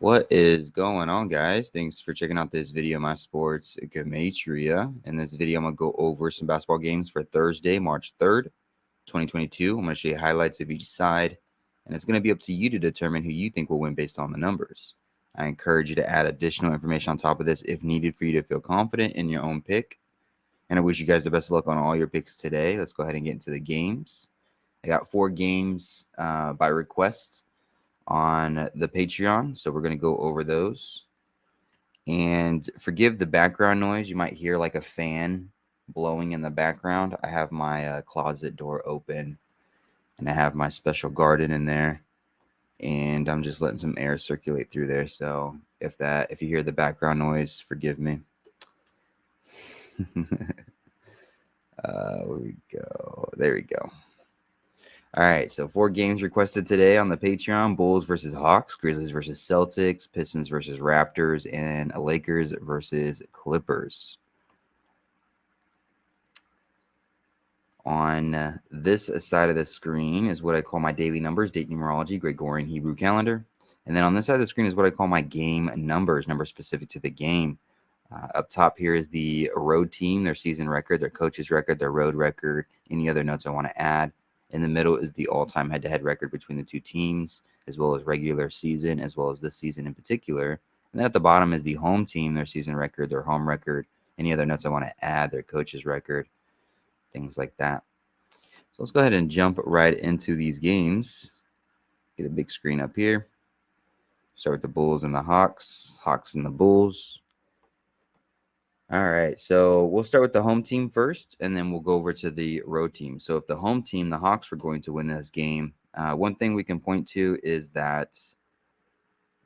What is going on, guys? Thanks for checking out this video, My Sports Gematria. In this video, I'm going to go over some basketball games for Thursday, March 3rd, 2022. I'm going to show you highlights of each side, and it's going to be up to you to determine who you think will win based on the numbers. I encourage you to add additional information on top of this if needed for you to feel confident in your own pick. And I wish you guys the best of luck on all your picks today. Let's go ahead and get into the games. I got 4 games by request on the Patreon, so we're going to go over those. And forgive the background noise. You might hear like a fan blowing in the background. I have my closet door open, and I have my special garden in there, and I'm just letting some air circulate through there. So if you hear the background noise, forgive me. Where we go? There we go. All right, so 4 games requested today on the Patreon: Bulls versus Hawks, Grizzlies versus Celtics, Pistons versus Raptors, and Lakers versus Clippers. On this side of the screen is what I call my daily numbers, date numerology, Gregorian Hebrew calendar. And then on this side of the screen is what I call my game numbers specific to the game. Up top here is the road team, their season record, their coach's record, their road record, any other notes I want to add. In the middle is the all-time head-to-head record between the two teams, as well as regular season, as well as this season in particular. And then at the bottom is the home team, their season record, their home record, any other notes I want to add, their coach's record, things like that. So let's go ahead and jump right into these games. Get a big screen up here. Start with the Bulls and the Hawks, Hawks and the Bulls. All right, so we'll start with the home team first, and then we'll go over to the road team. So if the home team, the Hawks, were going to win this game, one thing we can point to is that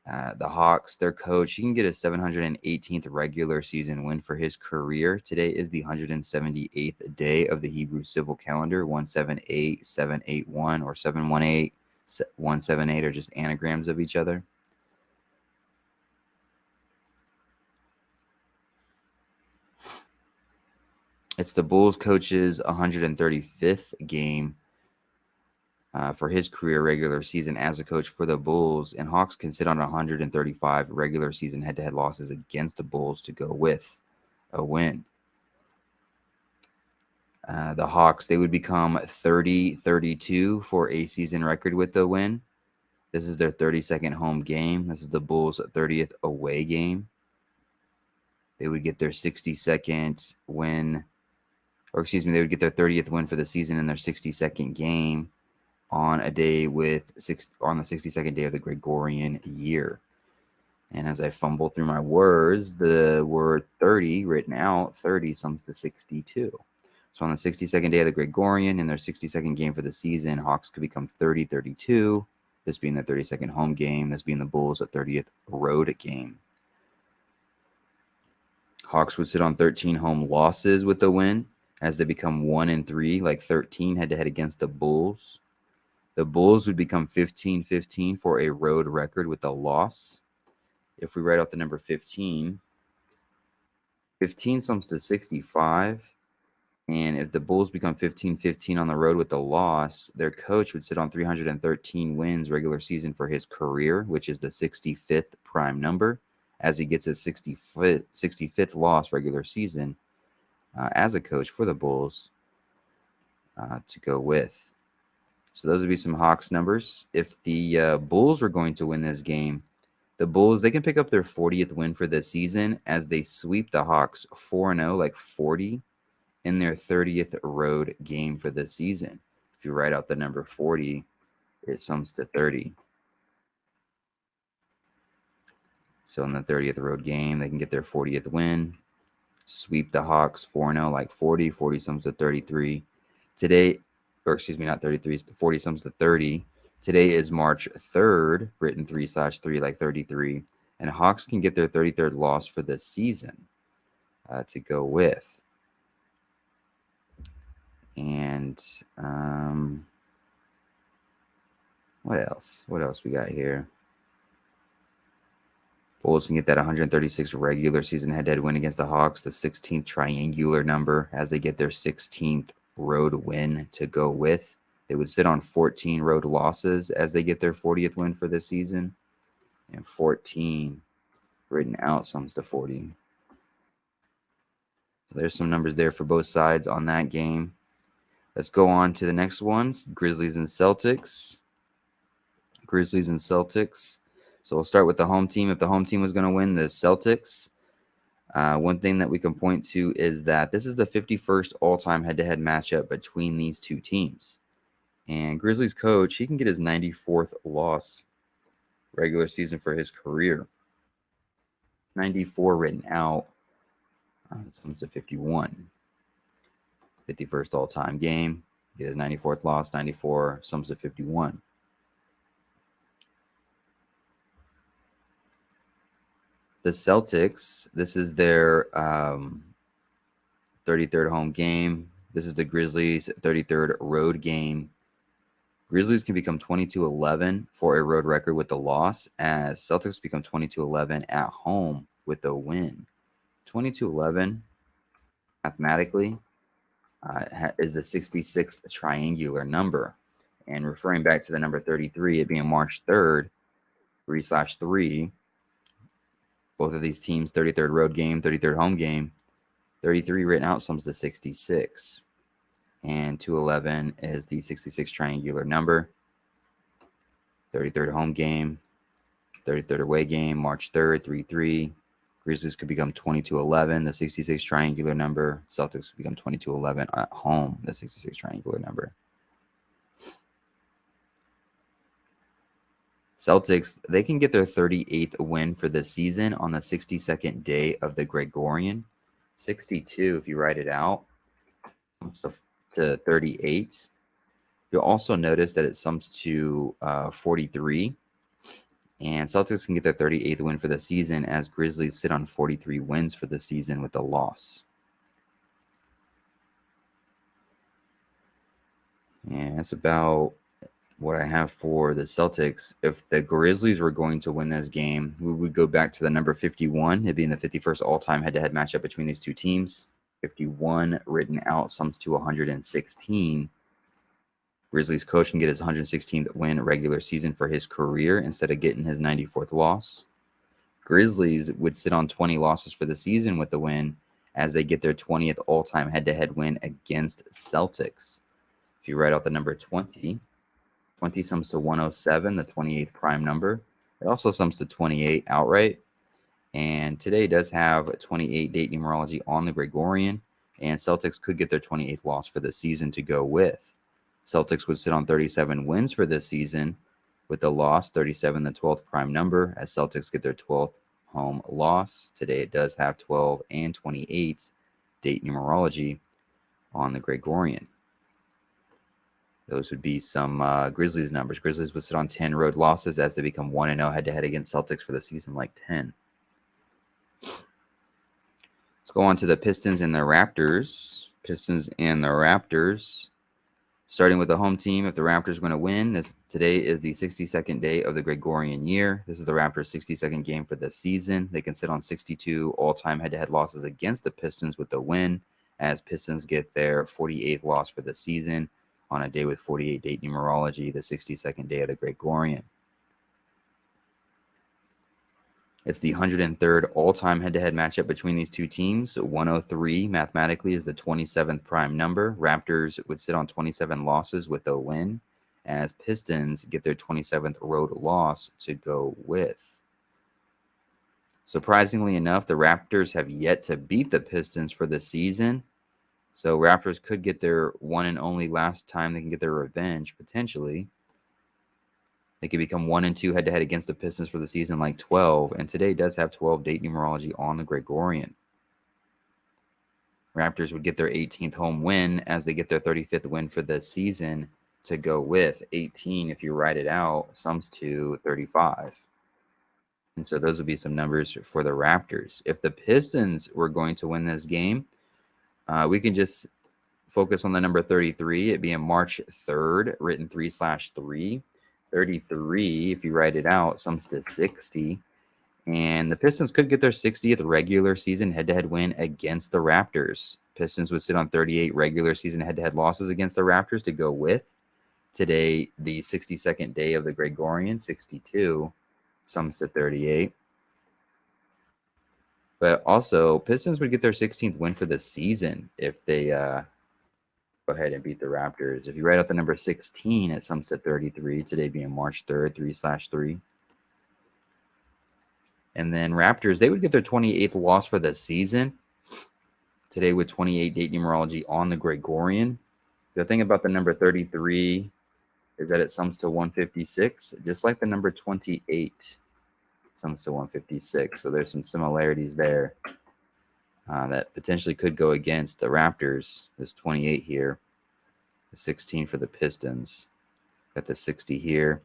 the Hawks, their coach, he can get a 718th regular season win for his career. Today is the 178th day of the Hebrew civil calendar. 178, 781, or 718, 178 are just anagrams of each other. It's the Bulls coach's 135th game for his career regular season as a coach for the Bulls, and Hawks can sit on 135 regular season head-to-head losses against the Bulls to go with a win. The Hawks, they would become 30-32 for a season record with the win. This is their 32nd home game. This is the Bulls' 30th away game. They would get their 62nd win. They would get their 30th win for the season in their 62nd game on a day on the 62nd day of the Gregorian year. And as I fumble through my words, the word 30 written out, 30 sums to 62. So on the 62nd day of the Gregorian, in their 62nd game for the season, Hawks could become 30-32, this being their 32nd home game, this being the Bulls' 30th road game. Hawks would sit on 13 home losses with the win, as they become 1-3, like 13 head-to-head against the Bulls. The Bulls would become 15-15 for a road record with a loss. If we write out the number 15, 15 sums to 65. And if the Bulls become 15-15 on the road with a loss, their coach would sit on 313 wins regular season for his career, which is the 65th prime number, as he gets his 65th loss regular season as a coach for the Bulls to go with. So those would be some Hawks numbers. If the Bulls were going to win this game, the Bulls, they can pick up their 40th win for the season as they sweep the Hawks 4-0, like 40, in their 30th road game for the season. If you write out the number 40, it sums to 30. So in the 30th road game, they can get their 40th win, sweep the Hawks 4-0, like 40. 40 sums to 33. Today, or excuse me, not 33, 40 sums to 30. Today is March 3rd, written 3/3, like 33. And Hawks can get their 33rd loss for the season to go with. And what else? What else we got here? Bulls can get that 136 regular season head-to-head win against the Hawks, the 16th triangular number, as they get their 16th road win to go with. They would sit on 14 road losses as they get their 40th win for this season. And 14 written out sums to 40. So there's some numbers there for both sides on that game. Let's go on to the next ones, Grizzlies and Celtics. Grizzlies and Celtics. So we'll start with the home team. If the home team was going to win, the Celtics. One thing that we can point to is that this is the 51st all-time head-to-head matchup between these two teams. And Grizzlies coach, he can get his 94th loss regular season for his career. 94 written out. Sums to 51. 51st all-time game. Get his 94th loss. 94 sums to 51. The Celtics, this is their 33rd home game. This is the Grizzlies' 33rd road game. Grizzlies can become 22-11 for a road record with the loss, as Celtics become 22-11 at home with the win. 22-11, mathematically, is the 66th triangular number. And referring back to the number 33, it being March 3rd, 3/3, both of these teams, 33rd road game, 33rd home game, 33 written out sums to 66. And 211 is the 66 triangular number. 33rd home game, 33rd away game, March 3rd, 3/3. Grizzlies could become 22-11, the 66 triangular number. Celtics could become 22-11 at home, the 66 triangular number. Celtics, they can get their 38th win for the season on the 62nd day of the Gregorian. 62, if you write it out, to 38. You'll also notice that it sums to 43. And Celtics can get their 38th win for the season as Grizzlies sit on 43 wins for the season with a loss. And that's about what I have for the Celtics. If the Grizzlies were going to win this game, we would go back to the number 51. It'd be in the 51st all-time head-to-head matchup between these two teams. 51 written out sums to 116. Grizzlies coach can get his 116th win regular season for his career instead of getting his 94th loss. Grizzlies would sit on 20 losses for the season with the win as they get their 20th all-time head-to-head win against Celtics. If you write out the number 20, 20 sums to 107, the 28th prime number. It also sums to 28 outright. And today does have 28 date numerology on the Gregorian, and Celtics could get their 28th loss for the season to go with. Celtics would sit on 37 wins for this season with the loss, 37, the 12th prime number, as Celtics get their 12th home loss. Today it does have 12 and 28 date numerology on the Gregorian. Those would be some Grizzlies numbers. Grizzlies would sit on 10 road losses as they become 1-0 head-to-head against Celtics for the season, like 10. Let's go on to the Pistons and the Raptors. Pistons and the Raptors. Starting with the home team, if the Raptors are going to win, today is the 62nd day of the Gregorian year. This is the Raptors' 62nd game for the season. They can sit on 62 all-time head-to-head losses against the Pistons with the win, as Pistons get their 48th loss for the season on a day with 48 date numerology, the 62nd day of the Gregorian. It's the 103rd all-time head-to-head matchup between these two teams. 103 mathematically is the 27th prime number. Raptors would sit on 27 losses with a win, as Pistons get their 27th road loss to go with. Surprisingly enough, the Raptors have yet to beat the Pistons for the season. So Raptors could get their one and only last time they can get their revenge, potentially. They could become 1-2 head-to-head against the Pistons for the season, like 12. And today does have 12 date numerology on the Gregorian. Raptors would get their 18th home win as they get their 35th win for the season to go with. 18, if you write it out, sums to 35. And so those would be some numbers for the Raptors. If the Pistons were going to win this game, we can just focus on the number 33. It being March 3rd, written 3/3. 33, if you write it out, sums to 60. And the Pistons could get their 60th regular season head-to-head win against the Raptors. Pistons would sit on 38 regular season head-to-head losses against the Raptors to go with. Today, the 62nd day of the Gregorian, 62, sums to 38. But also, Pistons would get their 16th win for the season if they go ahead and beat the Raptors. If you write out the number 16, it sums to 33. Today being March 3rd, 3/3. And then Raptors, they would get their 28th loss for the season. Today with 28 date numerology on the Gregorian. The thing about the number 33 is that it sums to 156, just like the number 28 sums to 156. So there's some similarities there that potentially could go against the Raptors. This 28 here, the 16 for the Pistons. Got the 60 here.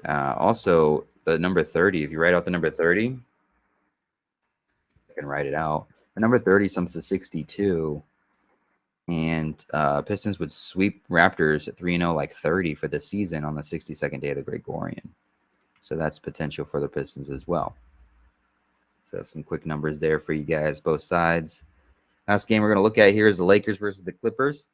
Also, the number 30, if you write out the number 30, I can write it out. The number 30 sums to 62. And Pistons would sweep Raptors at 3-0 like 30 for the season on the 62nd day of the Gregorian. So that's potential for the Pistons as well. So some quick numbers there for you guys, both sides. Last game we're going to look at here is the Lakers versus the Clippers.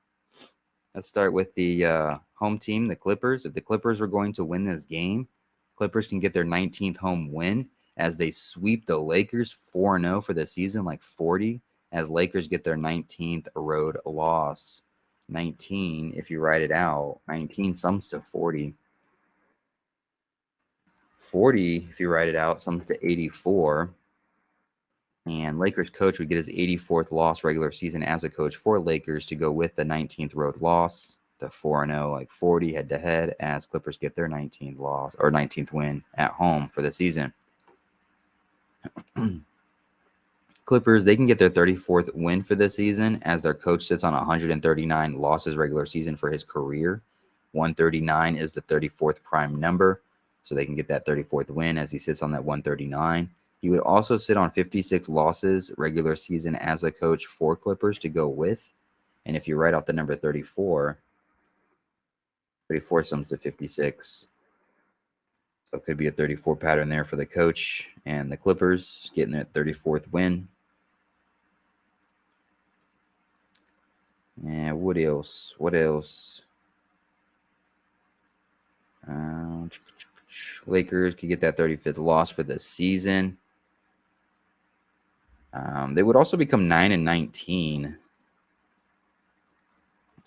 Let's start with the home team, the Clippers. If the Clippers were going to win this game, Clippers can get their 19th home win as they sweep the Lakers 4-0 for the season, like 40, as Lakers get their 19th road loss. 19, if you write it out, 19 sums to 40. 40, if you write it out, sums to 84. And Lakers coach would get his 84th loss regular season as a coach for Lakers to go with the 19th road loss, the 4-0, like 40 head-to-head, as Clippers get their 19th loss or 19th win at home for the season. Clippers, they can get their 34th win for the season as their coach sits on 139 losses regular season for his career. 139 is the 34th prime number, so they can get that 34th win as he sits on that 139. He would also sit on 56 losses regular season as a coach for Clippers to go with. And if you write out the number 34, 34 sums to 56. So it could be a 34 pattern there for the coach and the Clippers getting their 34th win. And what else? What else? Lakers could get that 35th loss for the season. They would also become 9-19.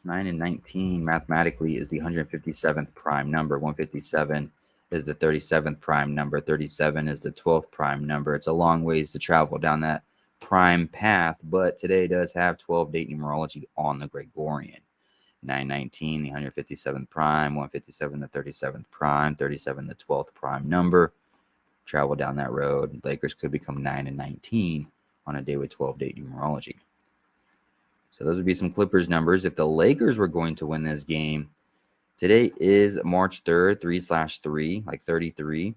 9-19 mathematically is the 157th prime number. 157 is the 37th prime number. 37 is the 12th prime number. It's a long ways to travel down that prime path, but today does have 12 date numerology on the Gregorian. 919, the 157th prime, 157, the 37th prime, 37, the 12th prime number. Travel down that road. Lakers could become 9-19 on a day with 12 date numerology. So those would be some Clippers numbers. If the Lakers were going to win this game, today is March 3rd, 3/3, like 33,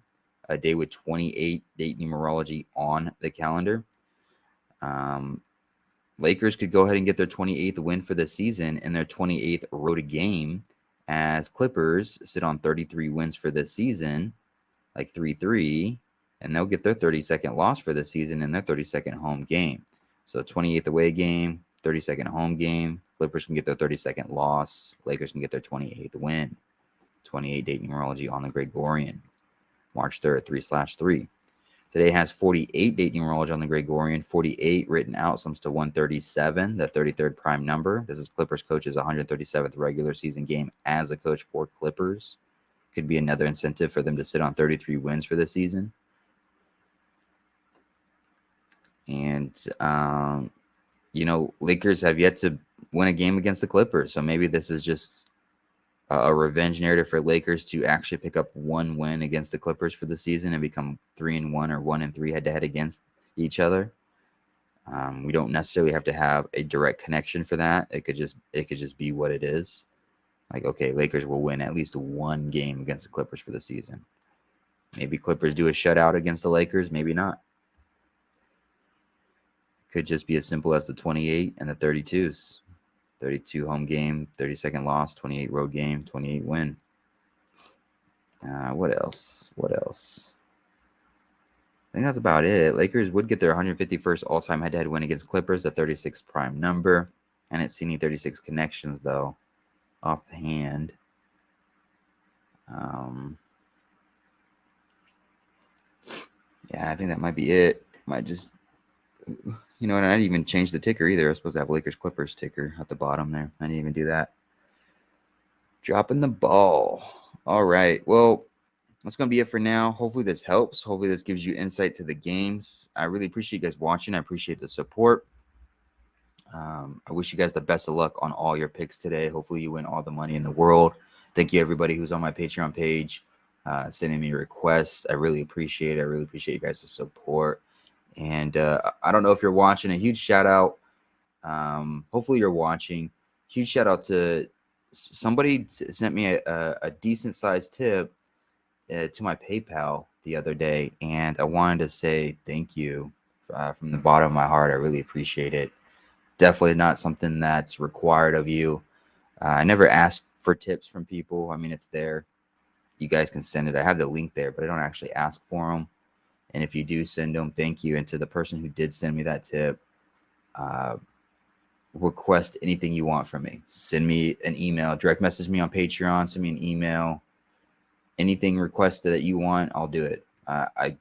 a day with 28 date numerology on the calendar. Lakers could go ahead and get their 28th win for the season and their 28th road game as Clippers sit on 33 wins for the season, like 3-3, and they'll get their 32nd loss for the season in their 32nd home game. So 28th away game, 32nd home game. Clippers can get their 32nd loss. Lakers can get their 28th win. 28 date numerology on the Gregorian. March 3rd, 3/3. Today has 48 date numerology on the Gregorian. 48 written out sums to 137, the 33rd prime number. This is Clippers coach's 137th regular season game as a coach for Clippers. Could be another incentive for them to sit on 33 wins for the season. And, Lakers have yet to win a game against the Clippers. So maybe this is just a revenge narrative for Lakers to actually pick up one win against the Clippers for the season and become 3-1 or 1-3 head-to-head against each other. We don't necessarily have to have a direct connection for that. It could just be what it is. Like, okay, Lakers will win at least one game against the Clippers for the season. Maybe Clippers do a shutout against the Lakers. Maybe not. Could just be as simple as the 28 and the 32s. 32 home game, 32nd loss, 28 road game, 28 win. What else? I think that's about it. Lakers would get their 151st all-time head-to-head win against Clippers, the 36th prime number. And it's seen 36 connections, though, off the hand. Yeah, I think that might be it. Might just, you know, and I didn't even change the ticker either. I was supposed to have Lakers Clippers ticker at the bottom there. I didn't even do that. Dropping the ball. All right. Well, that's going to be it for now. Hopefully this helps. Hopefully this gives you insight to the games. I really appreciate you guys watching. I appreciate the support. I wish you guys the best of luck on all your picks today. Hopefully you win all the money in the world. Thank you everybody who's on my Patreon page, sending me requests. I really appreciate it. I really appreciate you guys' support. And I don't know if you're watching. A huge shout out. Hopefully you're watching. Huge shout out to somebody sent me a decent sized tip to my PayPal the other day, and I wanted to say thank you from the bottom of my heart. I really appreciate it. Definitely not something that's required of you. I never ask for tips from people. I mean, it's there. You guys can send it. I have the link there, but I don't actually ask for them. And if you do send them, thank you. And to the person who did send me that tip, uh, request anything you want from me. Send me an email, direct message me on Patreon, send me an email. Anything requested that you want, I'll do it. I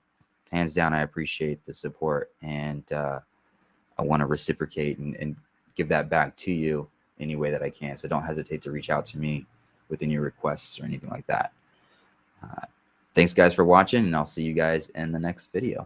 hands down, I appreciate the support, and I want to reciprocate and give that back to you any way that I can. So don't hesitate to reach out to me with any requests or anything like that. Thanks guys for watching, and I'll see you guys in the next video.